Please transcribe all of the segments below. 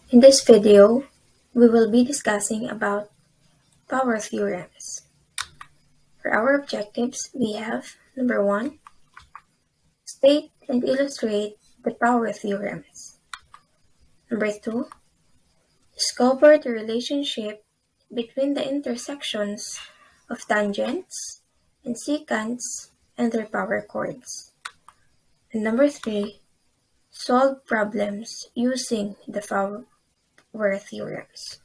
In this video, we will be discussing about power theorems. For our objectives, we have number 1, state and illustrate the power theorems. Number 2, discover the relationship between the intersections of tangents and secants and their power chords. And number 3, solve problems using the power theorems.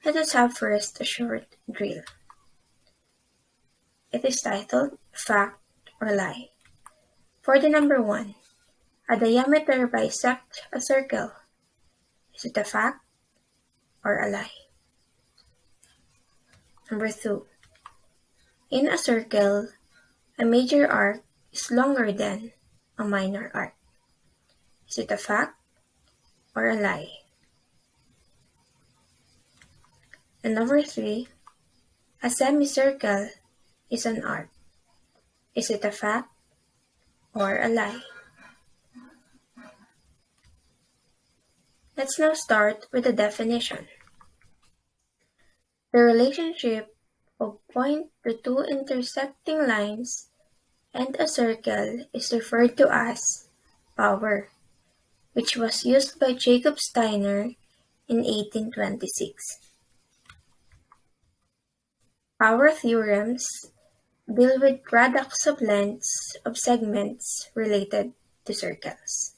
Let us have first a short drill. It is titled Fact or Lie. For the number 1, a diameter bisects a circle. Is it a fact or a lie? Number 2, in a circle, a major arc is longer than a minor arc. Is it a fact or a lie? And number 3, a semicircle is an arc. Is it a fact or a lie? Let's now start with the definition. The relationship of point to two intersecting lines and a circle is referred to as power, which was used by Jacob Steiner in 1826. Power theorems deal with products of lengths of segments related to circles.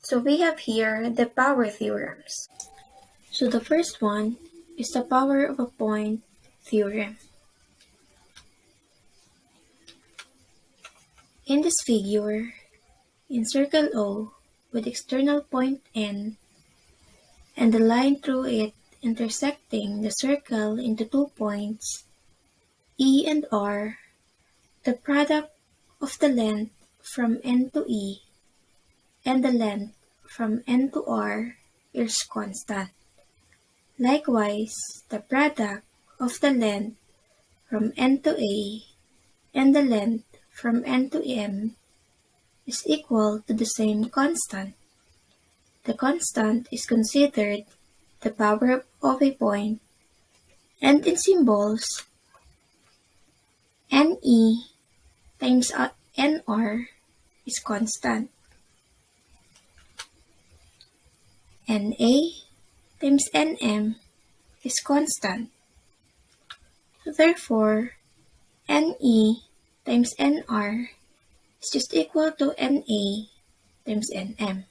So we have here the power theorems. So the first one is the power of a point theorem. In this figure, in circle O with external point N and the line through it intersecting the circle into 2 points, E and R, the product of the length from N to E and the length from N to R is constant. Likewise, the product of the length from N to A and the length from N to M is equal to the same constant. The constant is considered the power of a point, and in symbols, NE times NR is constant. NA times NM is constant. So therefore, NE times NR is just equal to NA times NM.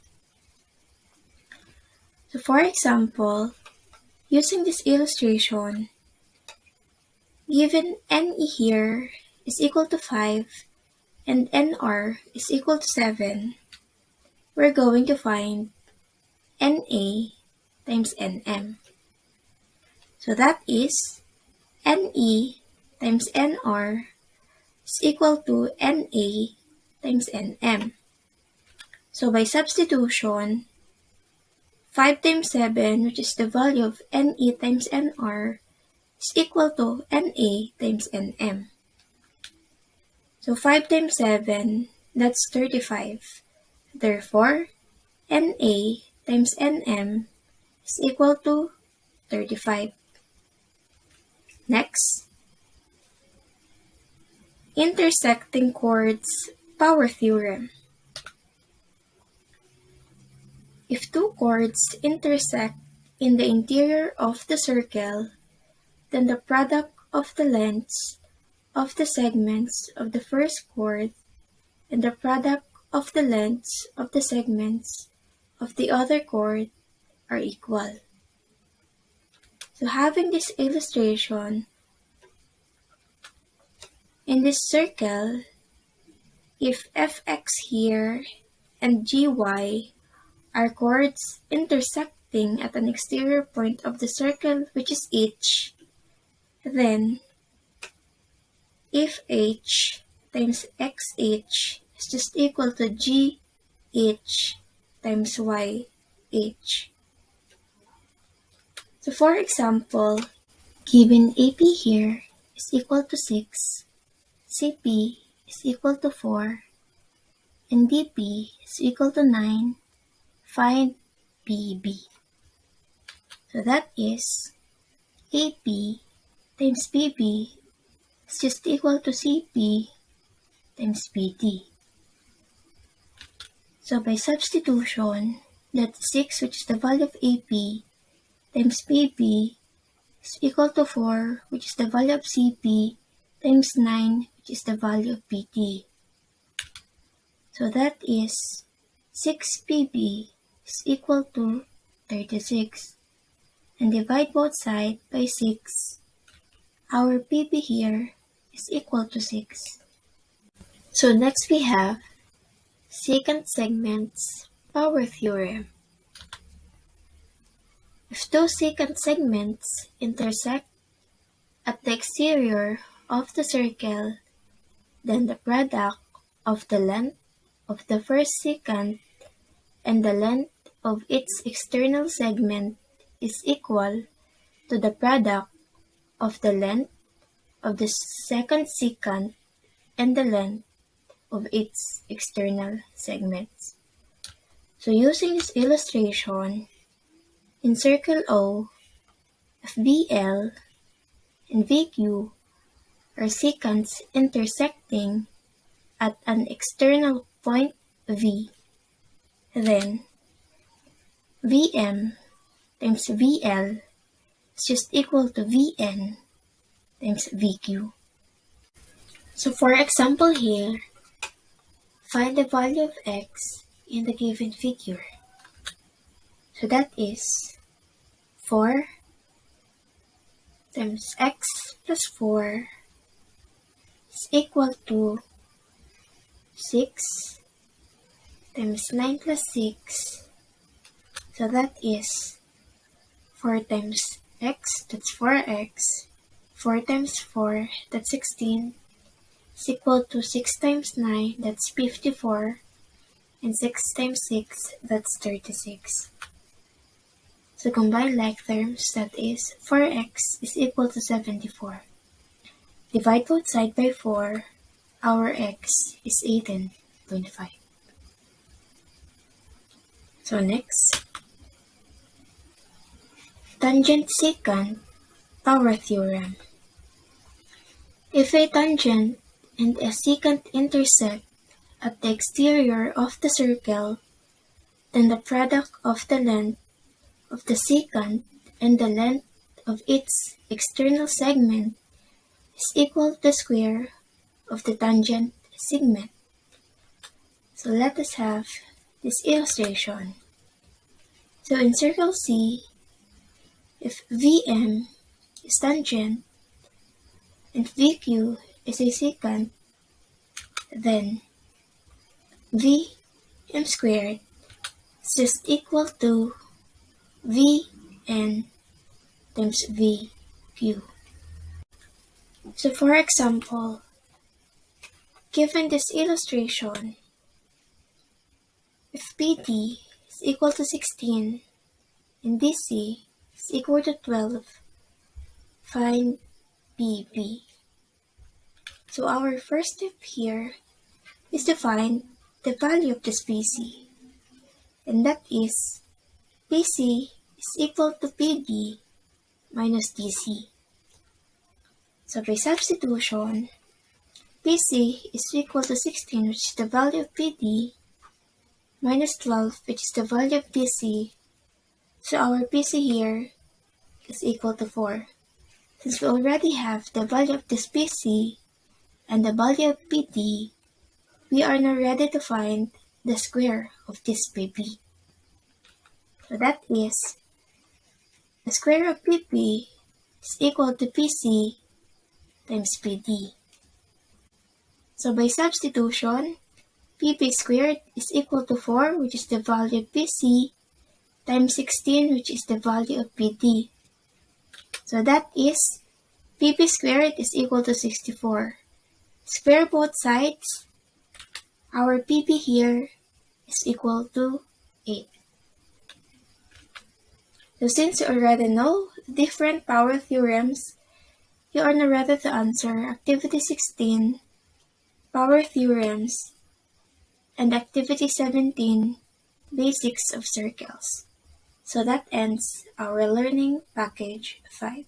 So for example, using this illustration, given NE here is equal to 5 and NR is equal to 7, we're going to find NA times NM. So that is NE times NR is equal to NA times NM. So by substitution, 5 times 7, which is the value of NE times NR, is equal to NA times NM. So 5 times 7, that's 35. Therefore, NA times NM is equal to 35. Next, intersecting chords power theorem. If two chords intersect in the interior of the circle, then the product of the lengths of the segments of the first chord and the product of the lengths of the segments of the other chord are equal. So having this illustration, in this circle, if fx here and gy are chords intersecting at an exterior point of the circle which is h, then if h times xh is just equal to gh times yh. So for example, given AP here is equal to 6, CP is equal to 4, and DP is equal to 9, find PB. So that is AP times PB is just equal to CP times PD. So by substitution, that's 6, which is the value of AP, times PB is equal to 4, which is the value of CP, times 9, which is the value of PD. So that is 6PB is equal to 36. And divide both sides by 6. Our PB here is equal to 6. So next we have secant segments power theorem. If two secant segments intersect at the exterior of the circle, then the product of the length of the first secant and the length of its external segment is equal to the product of the length of the second secant and the length of its external segments. So using this illustration, in circle O, if BL and VQ are secants intersecting at an external point V, then VM times VL is just equal to VN times VQ. So for example here, find the value of x in the given figure. So that is 4 times x plus 4 is equal to 6 times 9 plus 6. So that is 4 times x, that's 4x. 4 times 4, that's 16. Is equal to 6 times 9, that's 54. And 6 times 6, that's 36. So combine like terms, that is 4x is equal to 74. Divide both sides by 4, our x is 18.5. So next, tangent secant power theorem. If a tangent and a secant intersect at the exterior of the circle, then the product of the length of the secant and the length of its external segment is equal to the square of the tangent segment. So let us have this illustration. So in circle C, if VM is tangent and VQ is a secant, then VM squared is just equal to Vn times VQ. So for example, given this illustration, if PD is equal to 16 and DC is equal to 12, find PB. So our first step here is to find the value of this PC, and that is PC is equal to PD minus DC. So by substitution, PC is equal to 16, which is the value of PD, minus 12, which is the value of DC. So our PC here is equal to 4. Since we already have the value of this PC and the value of PD, we are now ready to find the square of this PB. So that is, the square of PP is equal to PC times PD. So by substitution, PP squared is equal to 4, which is the value of PC, times 16, which is the value of PD. So that is, PP squared is equal to 64. Square both sides, our PP here is equal to 8. So since you already know the different power theorems, you are now ready to answer Activity 16, Power Theorems, and Activity 17, Basics of Circles. So that ends our learning package 5.